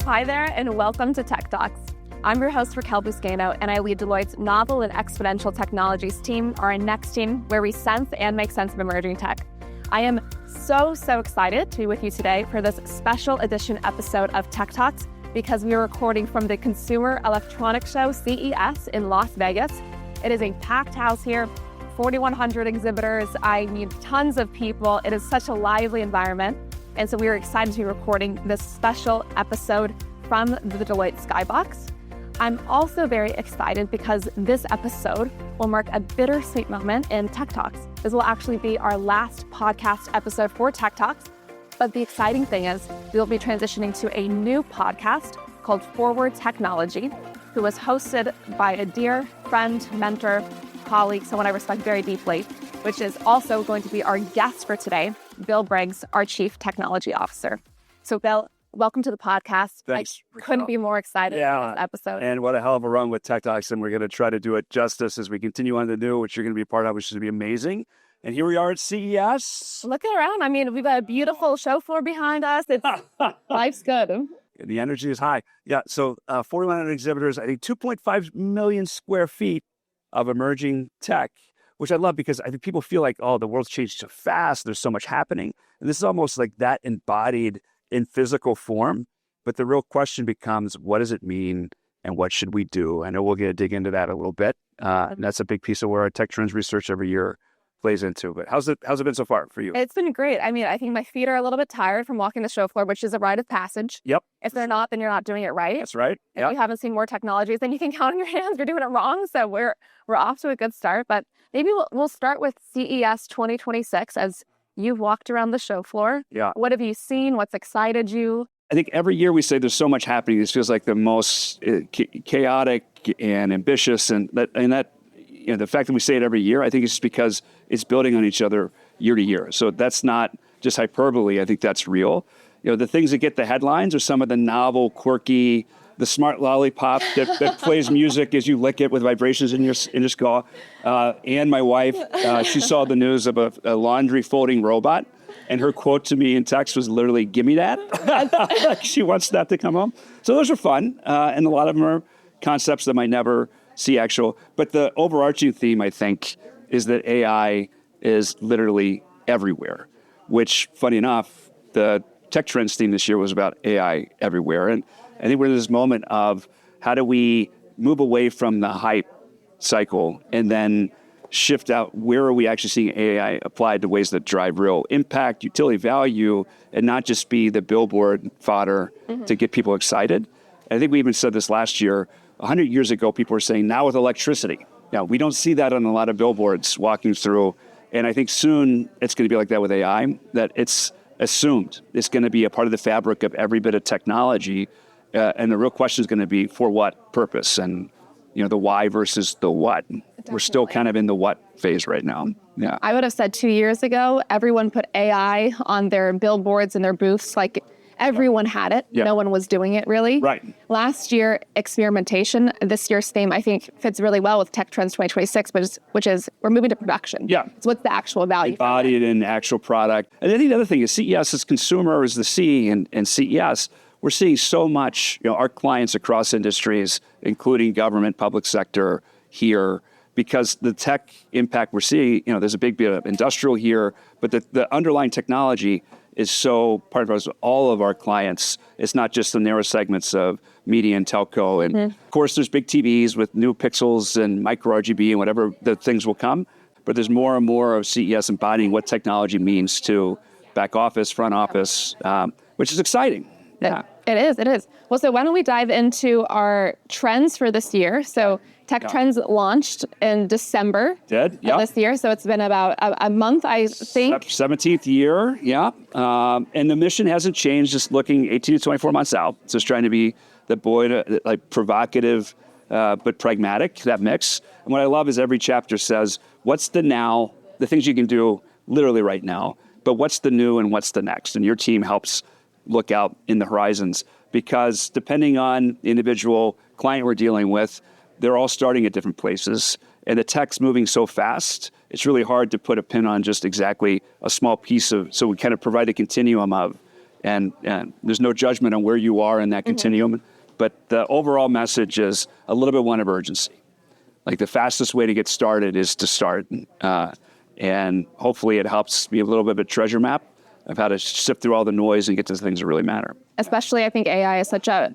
Hi there, and welcome to Tech Talks. I'm your host, Raquel Buscaino, and I lead Deloitte's Novel and Exponential Technologies team, our next team, where we sense and make sense of emerging tech. I am so excited to be with you today for this special edition episode of Tech Talks, because we are recording from the Consumer Electronics Show, CES, in Las Vegas. It is a packed house here, 4,100 exhibitors. I mean, tons of people. It is such a lively environment. And so we are excited to be recording this special episode from the Deloitte Skybox. I'm also very excited because this episode will mark a bittersweet moment in Tech Talks. This will actually be our last podcast episode for Tech Talks. But the exciting thing is we'll be transitioning to a new podcast called Forward Technology, who was hosted by a dear friend, mentor, colleague, someone I respect very deeply, which is also going to be our guest for today, Bill Briggs, our Chief Technology Officer. So Bill, welcome to the podcast. Thanks. I couldn't be more excited for this episode. And what a hell of a run with Tech Talks, and we're going to try to do it justice as we continue on the new, which you're going to be a part of, which is going to be amazing. And here we are at CES. Looking around, I mean, we've got a beautiful show floor behind us. Life's good. The energy is high. Yeah, so 4,100 exhibitors, I think 2.5 million square feet of emerging tech, which I love because I think people feel like, oh, the world's changed so fast. There's so much happening. And this is almost like that embodied in physical form. But the real question becomes, what does it mean and what should we do? I know we'll get to dig into that a little bit. And that's a big piece of where our tech trends research every year plays into. But how's it been so far for you? It's been great. I mean, I think my feet are a little bit tired from walking the show floor, which is a rite of passage. Yep. If they're not, then you're not doing it right. That's right. If you haven't seen more technologies, then you can count on your hands. You're doing it wrong. So we're off to a good start. But maybe we'll start with CES 2026 as you've walked around the show floor. Yeah. What have you seen? What's excited you? I think every year we say there's so much happening. This feels like the most chaotic and ambitious, and that the fact that we say it every year, I think it's just because it's building on each other year to year. So that's not just hyperbole. I think that's real. The things that get the headlines are some of the novel, quirky, the smart lollipop that plays music as you lick it with vibrations in your skull. And my wife, she saw the news of a laundry folding robot, and her quote to me in text was literally, "Give me that." She wants that to come home. So those are fun, and a lot of them are concepts that might never see actual. But the overarching theme, I think, is that AI is literally everywhere, which, funny enough, the tech trends theme this year was about AI everywhere. And I think we're in this moment of how do we move away from the hype cycle and then shift out, where are we actually seeing AI applied to ways that drive real impact, utility value, and not just be the billboard fodder to get people excited. And I think we even said this last year. 100 years ago, people were saying, now with electricity. Now, we don't see that on a lot of billboards walking through. And I think soon it's going to be like that with AI, that it's assumed it's going to be a part of the fabric of every bit of technology. And the real question is going to be, for what purpose? And, the why versus the what. Definitely. We're still kind of in the what phase right now. Yeah. I would have said 2 years ago, everyone put AI on their billboards and their booths. Like, everyone had it. Yeah. No one was doing it, really. Right. Last year, experimentation. This year's theme, I think, fits really well with Tech Trends 2026, which is we're moving to production. Yeah. So what's the actual value? Embodied in actual product. And I think the other thing is CES is consumer is the C, and CES, we're seeing so much, our clients across industries, including government, public sector here, because the tech impact we're seeing, there's a big bit of industrial here, but the underlying technology is so part of all of our clients. It's not just the narrow segments of media and telco. And of course, there's big TVs with new pixels and micro RGB and whatever the things will come. But there's more and more of CES embodying what technology means to back office, front office, which is exciting. Yeah. It is. Well, so why don't we dive into our trends for this year? So Tech Trends launched in December this year. So it's been about a month, I think. 17th year, yeah. And the mission hasn't changed, just looking 18 to 24 months out. So it's trying to be provocative, but pragmatic, that mix. And what I love is every chapter says, what's the now, the things you can do literally right now, but what's the new and what's the next? And your team helps look out in the horizons, because depending on the individual client we're dealing with, they're all starting at different places. And the tech's moving so fast, it's really hard to put a pin on just exactly a small piece of, so we kind of provide a continuum of, and there's no judgment on where you are in that continuum. But the overall message is a little bit one of urgency. Like the fastest way to get started is to start. And hopefully it helps be a little bit of a treasure map of how to sift through all the noise and get to the things that really matter. Especially, I think AI is such a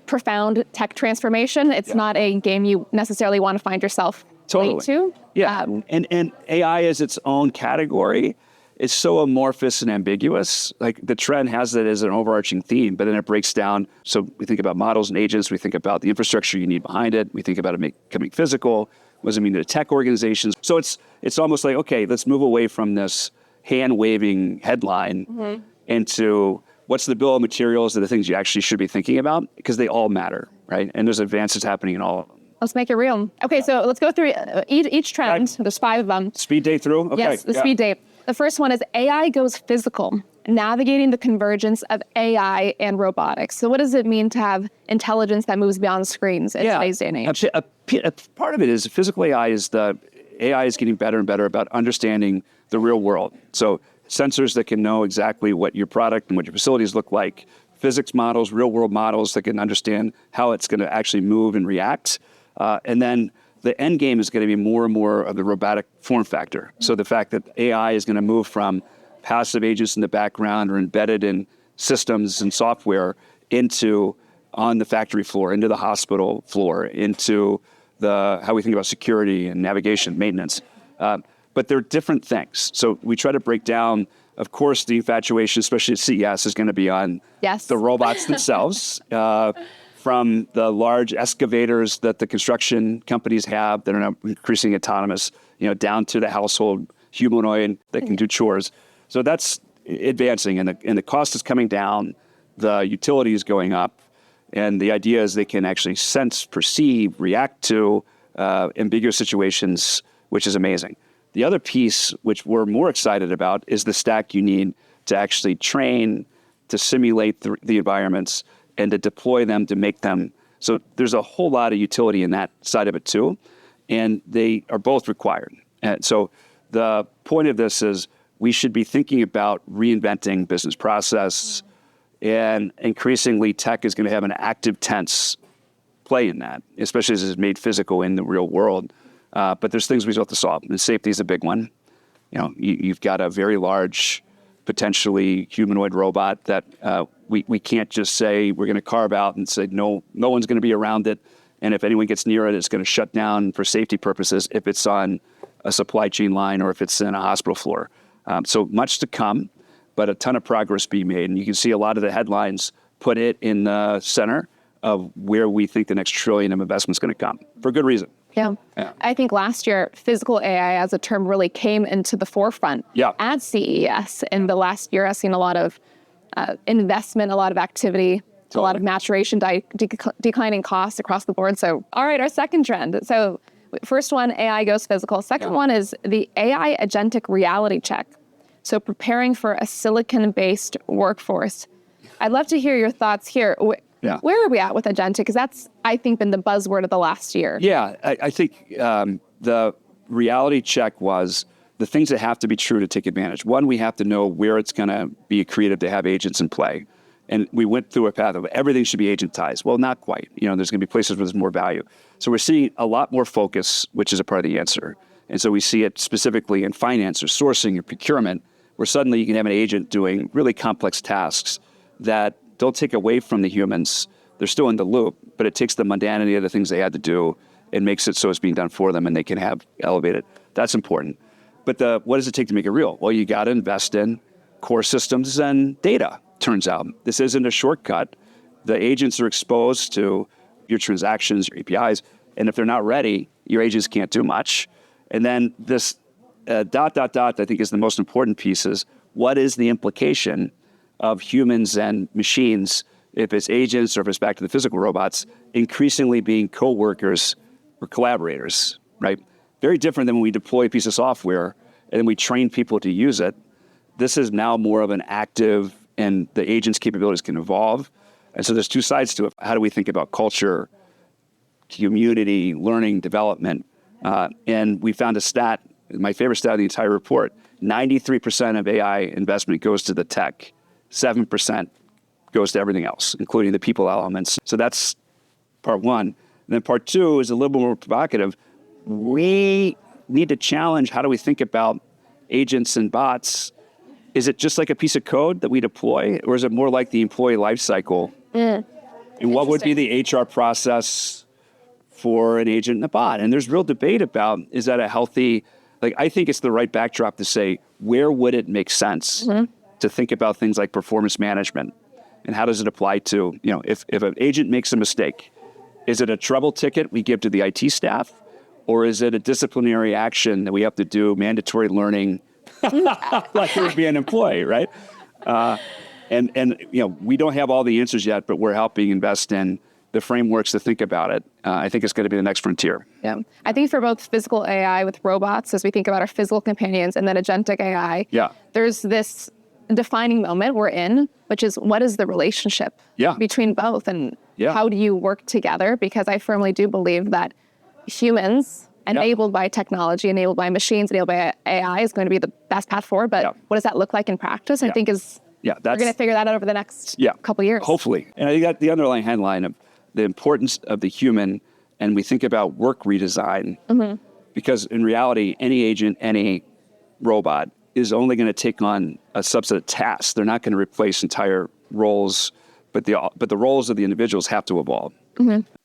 profound tech transformation. It's not a game you necessarily want to find yourself late to. Yeah, and AI is its own category. It's so amorphous and ambiguous. Like the trend has it as an overarching theme, but then it breaks down. So we think about models and agents. We think about the infrastructure you need behind it. We think about it becoming physical. What does it mean to tech organizations? So it's almost like, okay, let's move away from this hand-waving headline into what's the bill of materials of the things you actually should be thinking about, because they all matter, right? And there's advances happening in all of them. Let's make it real. Okay, so let's go through each trend. There's 5 of them. Speed date through? Okay. Yes, the speed date. The first one is AI goes physical, navigating the convergence of AI and robotics. So what does it mean to have intelligence that moves beyond screens in today's day and age? A part of it is physical AI is AI is getting better and better about understanding the real world. So sensors that can know exactly what your product and what your facilities look like, physics models, real world models that can understand how it's going to actually move and react. And then the end game is going to be more and more of the robotic form factor. So the fact that AI is going to move from passive agents in the background or embedded in systems and software into on the factory floor, into the hospital floor, into how we think about security and navigation, maintenance. But they're different things. So we try to break down, of course, the infatuation, especially at CES, is going to be on the robots themselves. From the large excavators that the construction companies have that are now increasingly autonomous, down to the household humanoid that can do chores. So that's advancing, and the cost is coming down, the utility is going up, and the idea is they can actually sense, perceive, react to ambiguous situations, which is amazing. The other piece, which we're more excited about, is the stack you need to actually train, to simulate the environments, and to deploy them, to make them. So there's a whole lot of utility in that side of it too, and they are both required. And so the point of this is we should be thinking about reinventing business process, and increasingly tech is going to have an active tense play in that, especially as it's made physical in the real world. But there's things we still have to solve, and safety is a big one. You've got a very large, potentially humanoid robot that we can't just say we're going to carve out and say no one's going to be around it, and if anyone gets near it, it's going to shut down for safety purposes if it's on a supply chain line or if it's in a hospital floor. So much to come, but a ton of progress being made, and you can see a lot of the headlines put it in the center of where we think the next trillion of investment is going to come, for good reason. Yeah. I think last year, physical AI as a term really came into the forefront at CES. In the last year, I've seen a lot of investment, a lot of activity, a lot of maturation, declining costs across the board. So, all right, our second trend. So first one, AI goes physical. Second one is the AI agentic reality check. So preparing for a silicon-based workforce. I'd love to hear your thoughts here. Where are we at with agentic? Because that's, I think, been the buzzword of the last year. Yeah, I think the reality check was the things that have to be true to take advantage. One, we have to know where it's going to be creative to have agents in play. And we went through a path of everything should be agentized. Well, not quite. There's going to be places where there's more value. So we're seeing a lot more focus, which is a part of the answer. And so we see it specifically in finance or sourcing or procurement, where suddenly you can have an agent doing really complex tasks that don't take away from the humans. They're still in the loop, but it takes the mundanity of the things they had to do and makes it so it's being done for them and they can have elevated. That's important. But what does it take to make it real? Well, you got to invest in core systems and data, turns out. This isn't a shortcut. The agents are exposed to your transactions, your APIs, and if they're not ready, your agents can't do much. And then this ... I think is the most important piece is what is the implication of humans and machines, if it's agents or if it's back to the physical robots, increasingly being co-workers or collaborators, right? Very different than when we deploy a piece of software and then we train people to use it. This is now more of an active, and the agent's capabilities can evolve. And so there's two sides to it. How do we think about culture, community, learning, development? And we found a stat, my favorite stat of the entire report, 93% of AI investment goes to the tech 7% goes to everything else, including the people elements. So that's part one. And then part two is a little bit more provocative. We need to challenge, how do we think about agents and bots? Is it just like a piece of code that we deploy, or is it more like the employee life cycle? And what would be the HR process for an agent and a bot? And there's real debate about, is that a healthy, like, I think it's the right backdrop to say, where would it make sense to think about things like performance management? And how does it apply to, if an agent makes a mistake, is it a trouble ticket we give to the IT staff? Or is it a disciplinary action that we have to do, mandatory learning, like it would be an employee, right? And we don't have all the answers yet, but we're helping invest in the frameworks to think about it. I think it's going to be the next frontier. Yeah, I think for both physical AI with robots, as we think about our physical companions, and then agentic AI, there's this defining moment we're in, which is, what is the relationship between both, and how do you work together? Because I firmly do believe that humans, enabled by technology, enabled by machines, enabled by AI, is going to be the best path forward. But what does that look like in practice? I think we're going to figure that out over the next couple of years. Hopefully. And I got the underlying headline of the importance of the human, and we think about work redesign, because in reality, any agent, any robot is only going to take on a subset of tasks. They're not going to replace entire roles, but the roles of the individuals have to evolve.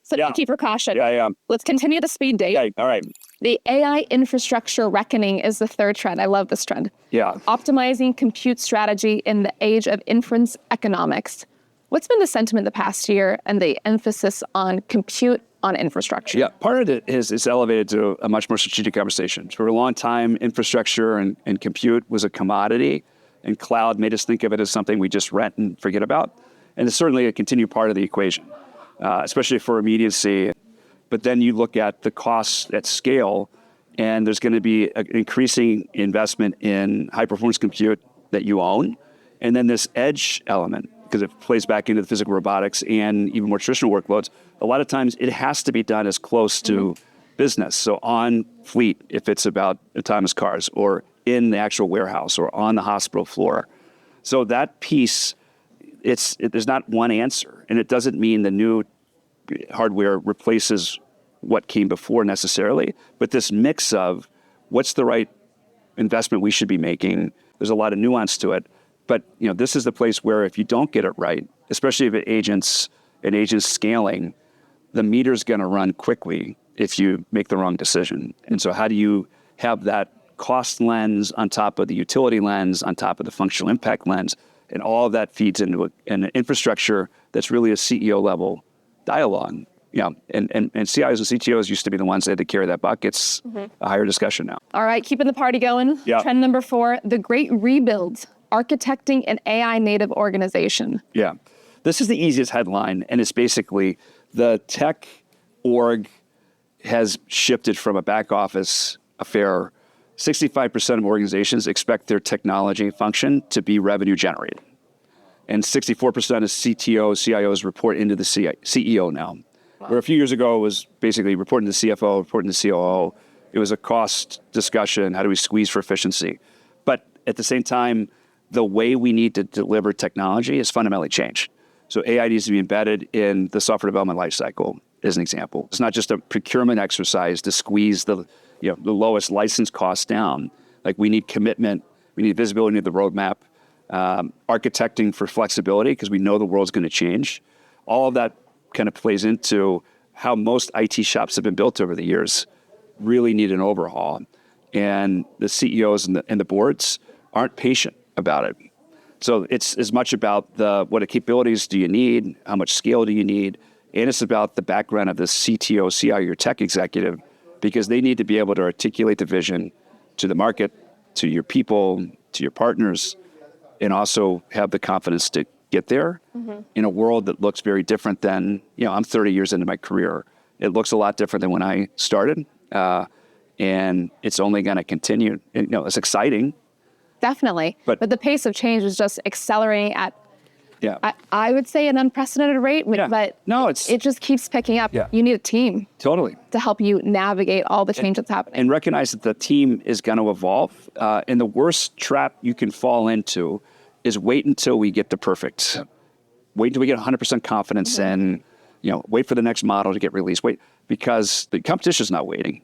So thank you for caution. Yeah. Let's continue the speed date. Yeah, all right. The AI infrastructure reckoning is the third trend. I love this trend. Yeah. Optimizing compute strategy in the age of inference economics. What's been the sentiment the past year and the emphasis on compute on infrastructure? Yeah, part of it is elevated to a much more strategic conversation. For a long time, infrastructure and compute was a commodity, and cloud made us think of it as something we just rent and forget about. And it's certainly a continued part of the equation, especially for immediacy. But then you look at the costs at scale, and there's going to be an increasing investment in high-performance compute that you own, and then this edge element, because it plays back into the physical robotics and even more traditional workloads. A lot of times it has to be done as close to business. So on fleet, if it's about autonomous cars, or in the actual warehouse, or on the hospital floor. So that piece, there's not one answer. And it doesn't mean the new hardware replaces what came before necessarily, but this mix of what's the right investment we should be making. There's a lot of nuance to it. But this is the place where if you don't get it right, especially if agents scaling, the meter's going to run quickly if you make the wrong decision. And so how do you have that cost lens on top of the utility lens, on top of the functional impact lens, and all of that feeds into an infrastructure that's really a CEO level dialogue. And CIOs and CTOs used to be the ones that had to carry that buck. It's a higher discussion now. All right, keeping the party going. Trend number 4, the great rebuild. Architecting an AI native organization. Yeah. This is the easiest headline, and it's basically the tech org has shifted from a back office affair. 65% of organizations expect their technology function to be revenue generated. And 64% of CTOs, CIOs report into the CEO now. Wow. Where a few years ago it was basically reporting to the CFO, reporting to the COO. It was a cost discussion. How do we squeeze for efficiency? But at the same time, the way we need to deliver technology has fundamentally changed. So AI needs to be embedded in the software development lifecycle, as an example. It's not just a procurement exercise to squeeze the lowest license cost down. Like, we need commitment, we need visibility into the roadmap, architecting for flexibility, because we know the world's going to change. All of that kind of plays into how most IT shops have been built over the years, really need an overhaul. And the CEOs and the boards aren't patient about it. So it's as much about what capabilities do you need, how much scale do you need, and it's about the background of the CTO, CIO, your tech executive, because they need to be able to articulate the vision to the market, to your people, to your partners, and also have the confidence to get there in a world that looks very different than, I'm 30 years into my career. It looks a lot different than when I started, and it's only going to continue. And, it's exciting. Definitely. But the pace of change is just accelerating at, I would say, an unprecedented rate. But it just keeps picking up. Yeah. You need a team. Totally. To help you navigate all the change that's happening. And recognize that the team is going to evolve. And the worst trap you can fall into is wait until we get to perfect. Wait until we get 100% confidence and, wait for the next model to get released. Wait, because the competition is not waiting.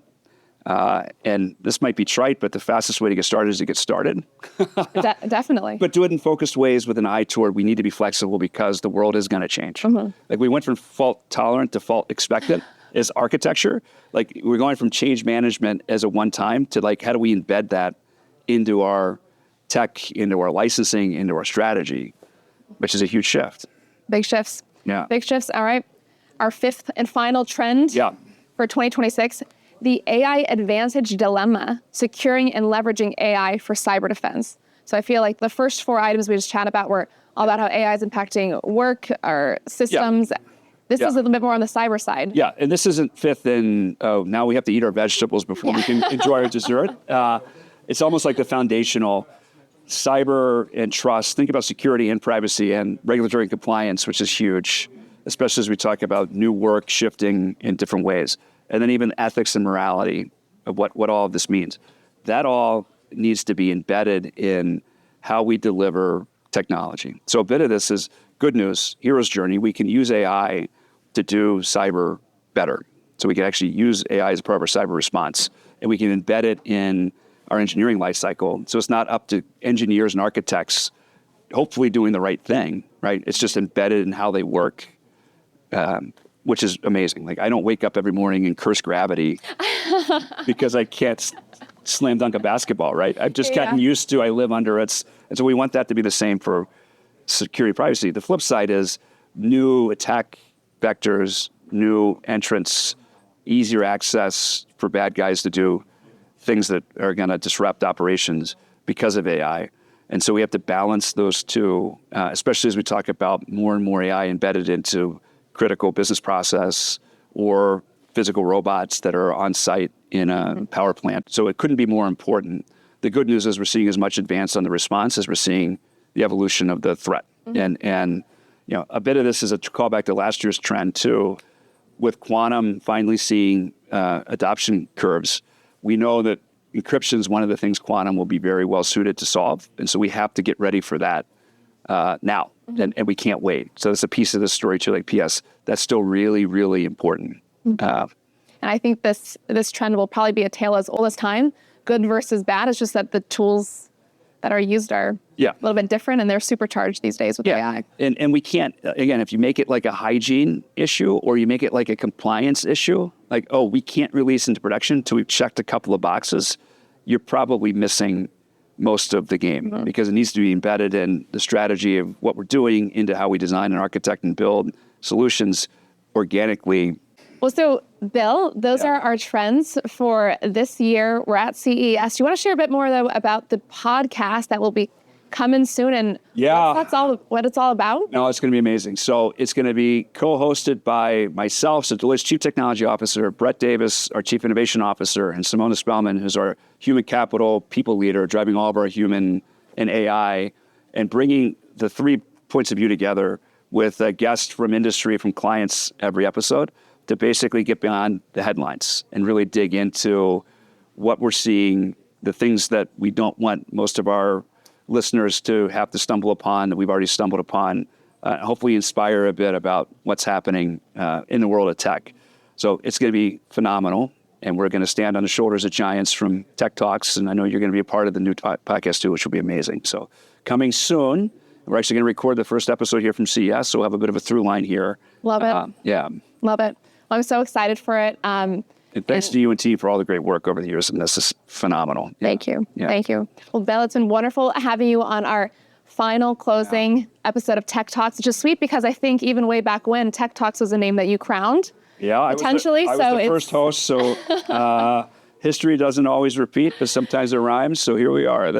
And this might be trite, but the fastest way to get started is to get started. Definitely. But do it in focused ways with an eye toward we need to be flexible because the world is going to change. Like we went from fault tolerant to fault expectant as architecture. Like we're going from change management as a one time to like how do we embed that into our tech, into our licensing, into our strategy, which is a huge shift. Big shifts. Yeah. Big shifts. All right. Our fifth and final trend for 2026, the AI advantage dilemma, securing and leveraging AI for cyber defense. So I feel like the first 4 items we just chatted about were all about how AI is impacting work, our systems. This is a little bit more on the cyber side. Yeah, and this isn't fifth in, now we have to eat our vegetables before we can enjoy our dessert. It's almost like the foundational cyber and trust. Think about security and privacy and regulatory compliance, which is huge, especially as we talk about new work shifting in different ways. And then even ethics and morality of what all of this means. That all needs to be embedded in how we deliver technology. So a bit of this is good news, hero's journey. We can use AI to do cyber better. So we can actually use AI as part of our cyber response, and we can embed it in our engineering lifecycle. So it's not up to engineers and architects hopefully doing the right thing, right? It's just embedded in how they work, which is amazing. Like I don't wake up every morning and curse gravity because I can't slam dunk a basketball, right? I've just gotten used to, I live under it. And so we want that to be the same for security privacy. The flip side is new attack vectors, new entrants, easier access for bad guys to do things that are going to disrupt operations because of AI. And so we have to balance those two, especially as we talk about more and more AI embedded into critical business process or physical robots that are on site in a power plant. So it couldn't be more important. The good news is we're seeing as much advance on the response as we're seeing the evolution of the threat. And a bit of this is a callback to last year's trend too, with quantum finally seeing adoption curves. We know that encryption is one of the things quantum will be very well suited to solve. And so we have to get ready for that now. And we can't wait. So that's a piece of the story too, like PS, that's still really, really important. And I think this trend will probably be a tale as old as time, good versus bad. It's just that the tools that are used are a little bit different and they're supercharged these days with AI. And we can't, again, if you make it like a hygiene issue or you make it like a compliance issue, like, oh, we can't release into production until we've checked a couple of boxes, you're probably missing most of the game because it needs to be embedded in the strategy of what we're doing into how we design and architect and build solutions organically. Well, so Bill, those are our trends for this year. We're at CES. Do you want to share a bit more though about the podcast that will be coming soon and what it's all about? No, it's going to be amazing. So it's going to be co-hosted by myself, so Deloitte's Chief Technology Officer, Brett Davis, our Chief Innovation Officer, and Simona Spellman, who's our human capital people leader, driving all of our human and AI, and bringing the 3 points of view together with a guest from industry, from clients every episode to basically get beyond the headlines and really dig into what we're seeing, the things that we don't want most of our listeners to have to stumble upon that we've already stumbled upon, hopefully inspire a bit about what's happening in the world of tech. So it's going to be phenomenal, and we're going to stand on the shoulders of giants from Tech Talks, and I know you're going to be a part of the new podcast too, which will be amazing. So coming soon, we're actually going to record the first episode here from CES, so we'll have a bit of a through line here. Love it. Love it. Well, I'm so excited for it. And thanks to you and T for all the great work over the years, and this is phenomenal. Thank you. Thank you. Well, Bill, it's been wonderful having you on our final closing episode of Tech Talks, which is sweet because I think even way back when, Tech Talks was a name that you crowned. Yeah, potentially. I was the first host, so history doesn't always repeat, but sometimes it rhymes. So here we are.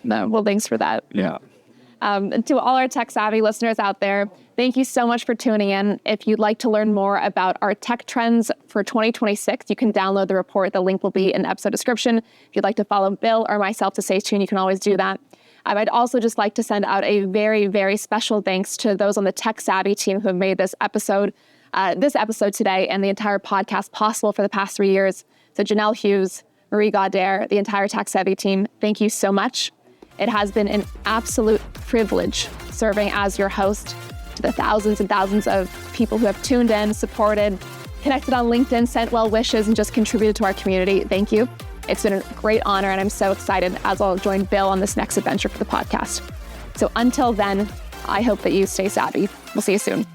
Well, thanks for that. Yeah. To all our tech-savvy listeners out there, thank you so much for tuning in. If you'd like to learn more about our tech trends for 2026, you can download the report. The link will be in the episode description. If you'd like to follow Bill or myself to stay tuned, you can always do that. I'd also just like to send out a very, very special thanks to those on the tech-savvy team who have made this episode today and the entire podcast possible for the past 3 years. So Janelle Hughes, Marie Gaudet, the entire tech-savvy team, thank you so much. It has been an absolute privilege serving as your host to the thousands and thousands of people who have tuned in, supported, connected on LinkedIn, sent well wishes, and just contributed to our community. Thank you. It's been a great honor, and I'm so excited as I'll join Bill on this next adventure for the podcast. So until then, I hope that you stay savvy. We'll see you soon.